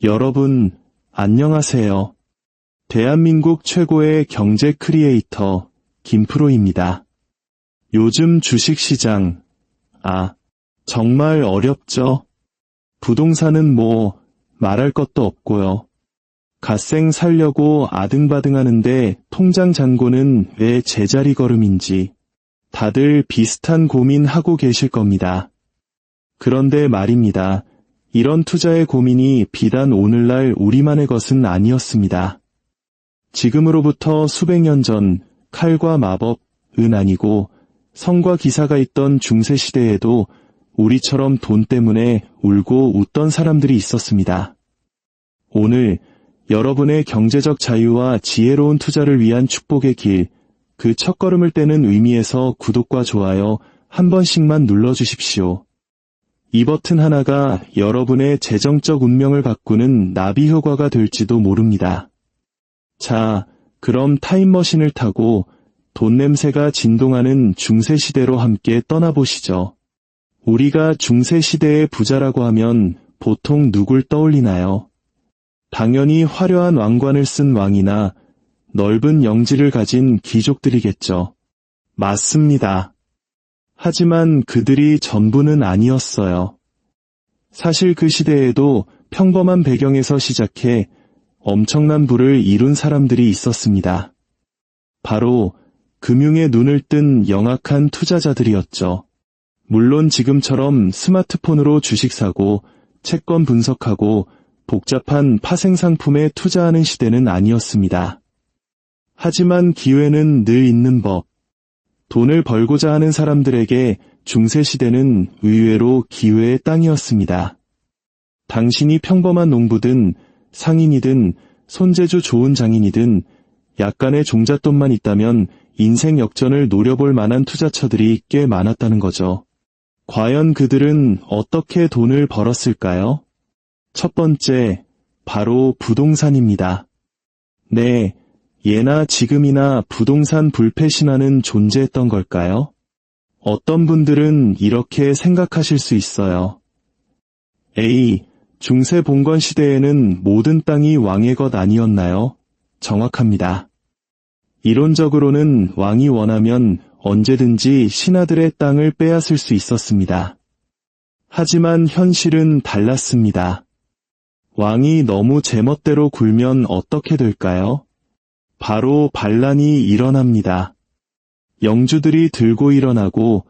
여러분, 안녕하세요. 대한민국 최고의 경제 크리에이터 김프로입니다. 요즘 주식시장, 정말 어렵죠? 부동산은 말할 것도 없고요. 갓생 살려고 아등바등하는데 통장 잔고는 왜 제자리 걸음인지 다들 비슷한 고민하고 계실 겁니다. 그런데 말입니다. 이런 투자의 고민이 비단 오늘날 우리만의 것은 아니었습니다. 지금으로부터 수백 년 전 칼과 마법은 아니고 성과 기사가 있던 중세시대에도 우리처럼 돈 때문에 울고 웃던 사람들이 있었습니다. 오늘 여러분의 경제적 자유와 지혜로운 투자를 위한 축복의 길, 그 첫걸음을 떼는 의미에서 구독과 좋아요 한 번씩만 눌러주십시오. 이 버튼 하나가 여러분의 재정적 운명을 바꾸는 나비 효과가 될지도 모릅니다. 자, 그럼 타임머신을 타고 돈 냄새가 진동하는 중세시대로 함께 떠나보시죠. 우리가 중세시대의 부자라고 하면 보통 누굴 떠올리나요? 당연히 화려한 왕관을 쓴 왕이나 넓은 영지를 가진 귀족들이겠죠. 맞습니다. 하지만 그들이 전부는 아니었어요. 사실 그 시대에도 평범한 배경에서 시작해 엄청난 부를 이룬 사람들이 있었습니다. 바로 금융에 눈을 뜬 영악한 투자자들이었죠. 물론 지금처럼 스마트폰으로 주식 사고, 채권 분석하고 복잡한 파생상품에 투자하는 시대는 아니었습니다. 하지만 기회는 늘 있는 법. 돈을 벌고자 하는 사람들에게 중세시대는 의외로 기회의 땅이었습니다. 당신이 평범한 농부든 상인이든 손재주 좋은 장인이든 약간의 종잣돈만 있다면 인생 역전을 노려볼 만한 투자처들이 꽤 많았다는 거죠. 과연 그들은 어떻게 돈을 벌었을까요? 첫 번째, 바로 부동산입니다. 네, 예나 지금이나 부동산 불패신화는 존재했던 걸까요? 어떤 분들은 이렇게 생각하실 수 있어요. 중세 봉건 시대에는 모든 땅이 왕의 것 아니었나요? 정확합니다. 이론적으로는 왕이 원하면 언제든지 신하들의 땅을 빼앗을 수 있었습니다. 하지만 현실은 달랐습니다. 왕이 너무 제멋대로 굴면 어떻게 될까요? 바로 반란이 일어납니다. 영주들이 들고 일어나고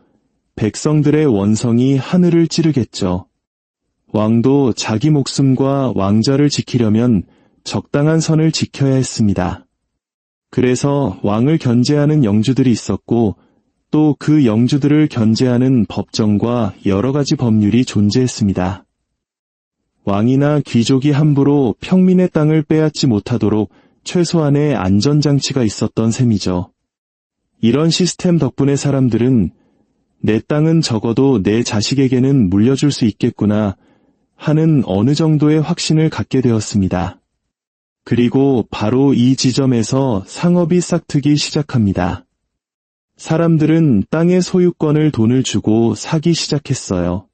백성들의 원성이 하늘을 찌르겠죠. 왕도 자기 목숨과 왕좌를 지키려면 적당한 선을 지켜야 했습니다. 그래서 왕을 견제하는 영주들이 있었고 또 그 영주들을 견제하는 법정과 여러 가지 법률이 존재했습니다. 왕이나 귀족이 함부로 평민의 땅을 빼앗지 못하도록 최소한의 안전장치가 있었던 셈이죠. 이런 시스템 덕분에 사람들은 내 땅은 적어도 내 자식에게는 물려줄 수 있겠구나 하는 어느 정도의 확신을 갖게 되었습니다. 그리고 바로 이 지점에서 상업이 싹트기 시작합니다. 사람들은 땅의 소유권을 돈을 주고 사기 시작했어요.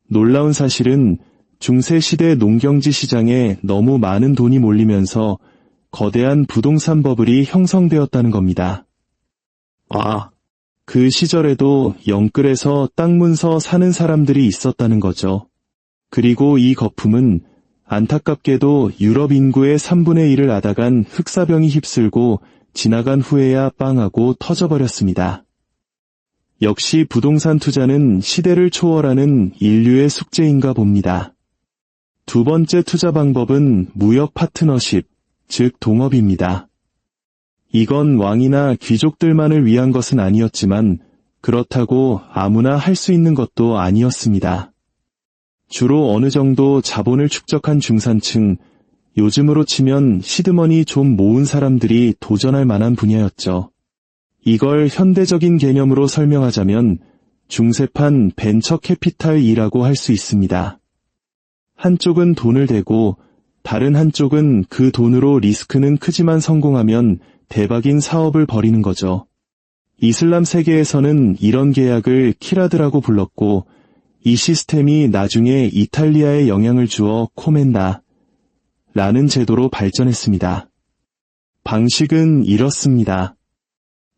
놀라운 사실은 중세시대 농경지 시장에 너무 많은 돈이 몰리면서 거대한 부동산 버블이 형성되었다는 겁니다. 그 시절에도 영끌에서 땅 문서 사는 사람들이 있었다는 거죠. 그리고 이 거품은 안타깝게도 유럽 인구의 3분의 1을 앗아간 흑사병이 휩쓸고 지나간 후에야 빵하고 터져버렸습니다. 역시 부동산 투자는 시대를 초월하는 인류의 숙제인가 봅니다. 두 번째 투자 방법은 무역 파트너십, 즉 동업입니다. 이건 왕이나 귀족들만을 위한 것은 아니었지만 그렇다고 아무나 할 수 있는 것도 아니었습니다. 주로 어느 정도 자본을 축적한 중산층, 요즘으로 치면 시드머니 좀 모은 사람들이 도전할 만한 분야였죠. 이걸 현대적인 개념으로 설명하자면 중세판 벤처 캐피탈이라고 할 수 있습니다. 한쪽은 돈을 대고 다른 한쪽은 그 돈으로 리스크는 크지만 성공하면 대박인 사업을 벌이는 거죠. 이슬람 세계에서는 이런 계약을 키라드라고 불렀고 이 시스템이 나중에 이탈리아에 영향을 주어 코멘다, 라는 제도로 발전했습니다. 방식은 이렇습니다.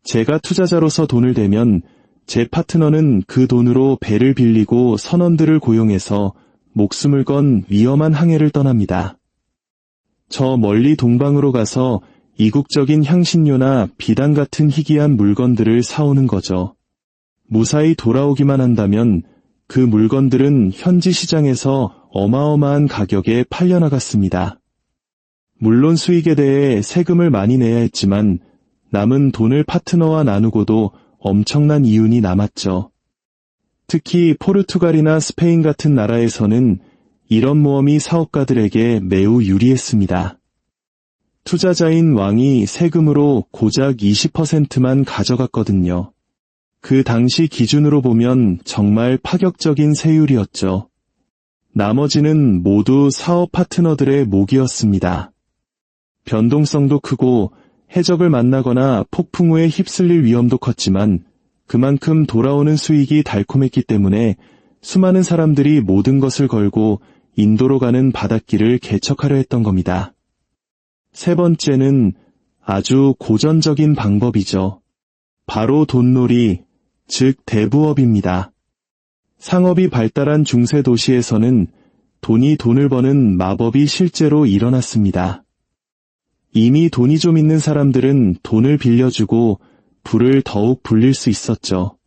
제가 투자자로서 돈을 대면 제 파트너는 그 돈으로 배를 빌리고 선원들을 고용해서 목숨을 건 위험한 항해를 떠납니다. 저 멀리 동방으로 가서 이국적인 향신료나 비단 같은 희귀한 물건들을 사오는 거죠. 무사히 돌아오기만 한다면 그 물건들은 현지 시장에서 어마어마한 가격에 팔려나갔습니다. 물론 수익에 대해 세금을 많이 내야 했지만 남은 돈을 파트너와 나누고도 엄청난 이윤이 남았죠. 특히 포르투갈이나 스페인 같은 나라에서는 이런 모험이 사업가들에게 매우 유리했습니다. 투자자인 왕이 세금으로 고작 20%만 가져갔거든요. 그 당시 기준으로 보면 정말 파격적인 세율이었죠. 나머지는 모두 사업 파트너들의 몫이었습니다. 변동성도 크고 해적을 만나거나 폭풍 우에 휩쓸릴 위험도 컸지만 그만큼 돌아오는 수익이 달콤했기 때문에 수많은 사람들이 모든 것을 걸고 인도로 가는 바닷길을 개척하려 했던 겁니다. 세 번째는 아주 고전적인 방법이죠. 바로 돈놀이, 즉 대부업입니다. 상업이 발달한 중세 도시에서는 돈이 돈을 버는 마법이 실제로 일어났습니다. 이미 돈이 좀 있는 사람들은 돈을 빌려주고 부를 더욱 불릴 수 있었죠.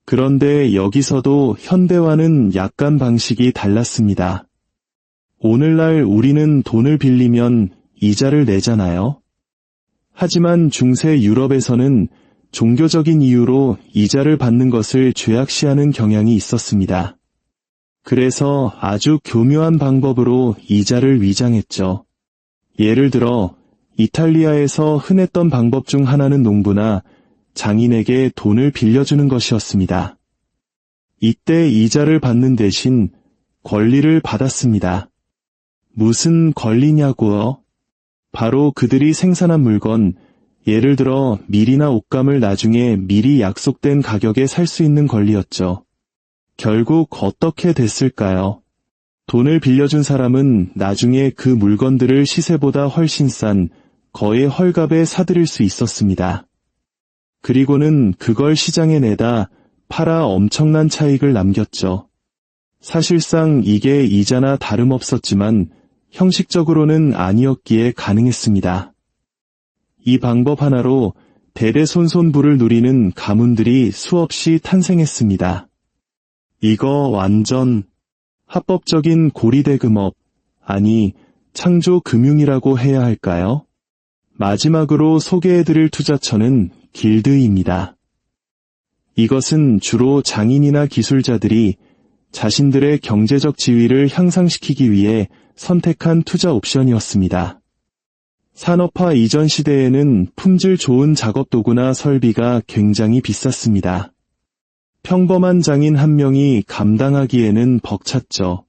그런데 여기서도 현대와는 약간 방식이 달랐습니다. 오늘날 우리는 돈을 빌리면 이자를 내잖아요. 하지만 중세 유럽에서는 종교적인 이유로 이자를 받는 것을 죄악시하는 경향이 있었습니다. 그래서 아주 교묘한 방법으로 이자를 위장했죠. 예를 들어 이탈리아에서 흔했던 방법 중 하나는 농부나 장인에게 돈을 빌려주는 것이었습니다. 이때 이자를 받는 대신 권리를 받았습니다. 무슨 권리냐고요? 바로 그들이 생산한 물건, 예를 들어 밀이나 옷감을 나중에 미리 약속된 가격에 살 수 있는 권리였죠. 결국 어떻게 됐을까요? 돈을 빌려준 사람은 나중에 그 물건들을 시세보다 훨씬 싼 거의 헐값에 사들일 수 있었습니다. 그리고는 그걸 시장에 내다 팔아 엄청난 차익을 남겼죠. 사실상 이게 이자나 다름없었지만 형식적으로는 아니었기에 가능했습니다. 이 방법 하나로 대대손손 부를 누리는 가문들이 수없이 탄생했습니다. 이거 완전 합법적인 고리대금업, 아니 창조금융이라고 해야 할까요? 마지막으로 소개해드릴 투자처는 길드입니다. 이것은 주로 장인이나 기술자들이 자신들의 경제적 지위를 향상시키기 위해 선택한 투자 옵션이었습니다. 산업화 이전 시대에는 품질 좋은 작업 도구나 설비가 굉장히 비쌌습니다. 평범한 장인 한 명이 감당하기에는 벅찼죠.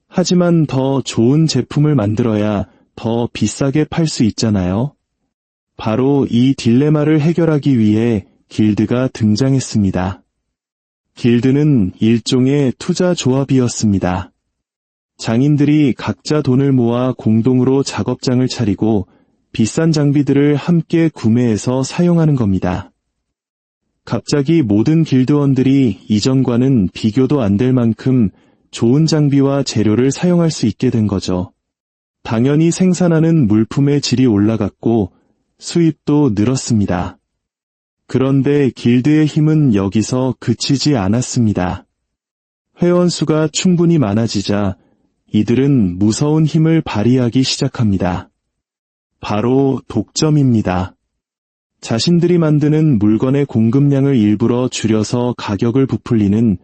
하지만 더 좋은 제품을 만들어야 더 비싸게 팔 수 있잖아요. 바로 이 딜레마를 해결하기 위해 길드가 등장했습니다. 길드는 일종의 투자 조합이었습니다. 장인들이 각자 돈을 모아 공동으로 작업장을 차리고 비싼 장비들을 함께 구매해서 사용하는 겁니다. 갑자기 모든 길드원들이 이전과는 비교도 안 될 만큼 좋은 장비와 재료를 사용할 수 있게 된 거죠. 당연히 생산하는 물품의 질이 올라갔고 수입도 늘었습니다. 그런데 길드의 힘은 여기서 그치지 않았습니다. 회원 수가 충분히 많아지자 이들은 무서운 힘을 발휘하기 시작합니다. 바로 독점입니다. 자신들이 만드는 물건의 공급량을 일부러 줄여서 가격을 부풀리는,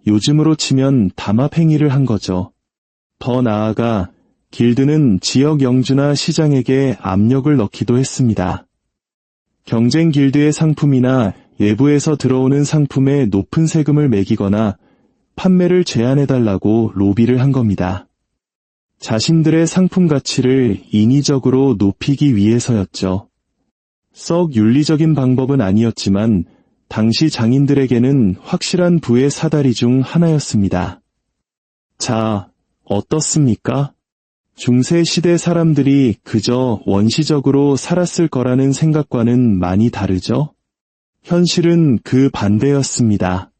요즘으로 치면 담합 행위를 한 거죠. 더 나아가 길드는 지역 영주나 시장에게 압력을 넣기도 했습니다. 경쟁 길드의 상품이나 외부에서 들어오는 상품에 높은 세금을 매기거나 판매를 제한해달라고 로비를 한 겁니다. 자신들의 상품 가치를 인위적으로 높이기 위해서였죠. 썩 윤리적인 방법은 아니었지만 당시 장인들에게는 확실한 부의 사다리 중 하나였습니다. 자, 어떻습니까? 중세 시대 사람들이 그저 원시적으로 살았을 거라는 생각과는 많이 다르죠? 현실은 그 반대였습니다.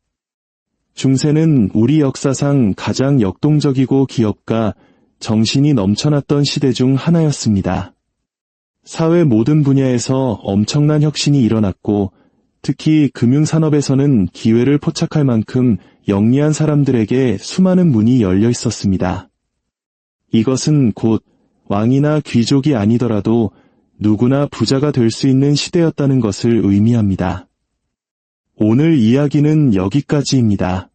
중세는 우리 역사상 가장 역동적이고 기업가, 정신이 넘쳐났던 시대 중 하나였습니다. 사회 모든 분야에서 엄청난 혁신이 일어났고, 특히 금융산업에서는 기회를 포착할 만큼 영리한 사람들에게 수많은 문이 열려 있었습니다. 이것은 곧 왕이나 귀족이 아니더라도 누구나 부자가 될 수 있는 시대였다는 것을 의미합니다. 오늘 이야기는 여기까지입니다.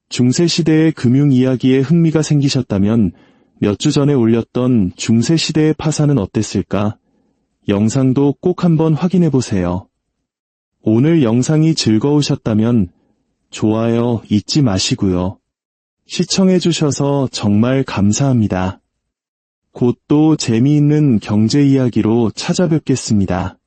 중세시대의 금융 이야기에 흥미가 생기셨다면 몇 주 전에 올렸던 중세시대의 파산은 어땠을까? 영상도 꼭 한번 확인해 보세요. 오늘 영상이 즐거우셨다면 좋아요 잊지 마시고요. 시청해 주셔서 정말 감사합니다. 곧 또 재미있는 경제 이야기로 찾아뵙겠습니다.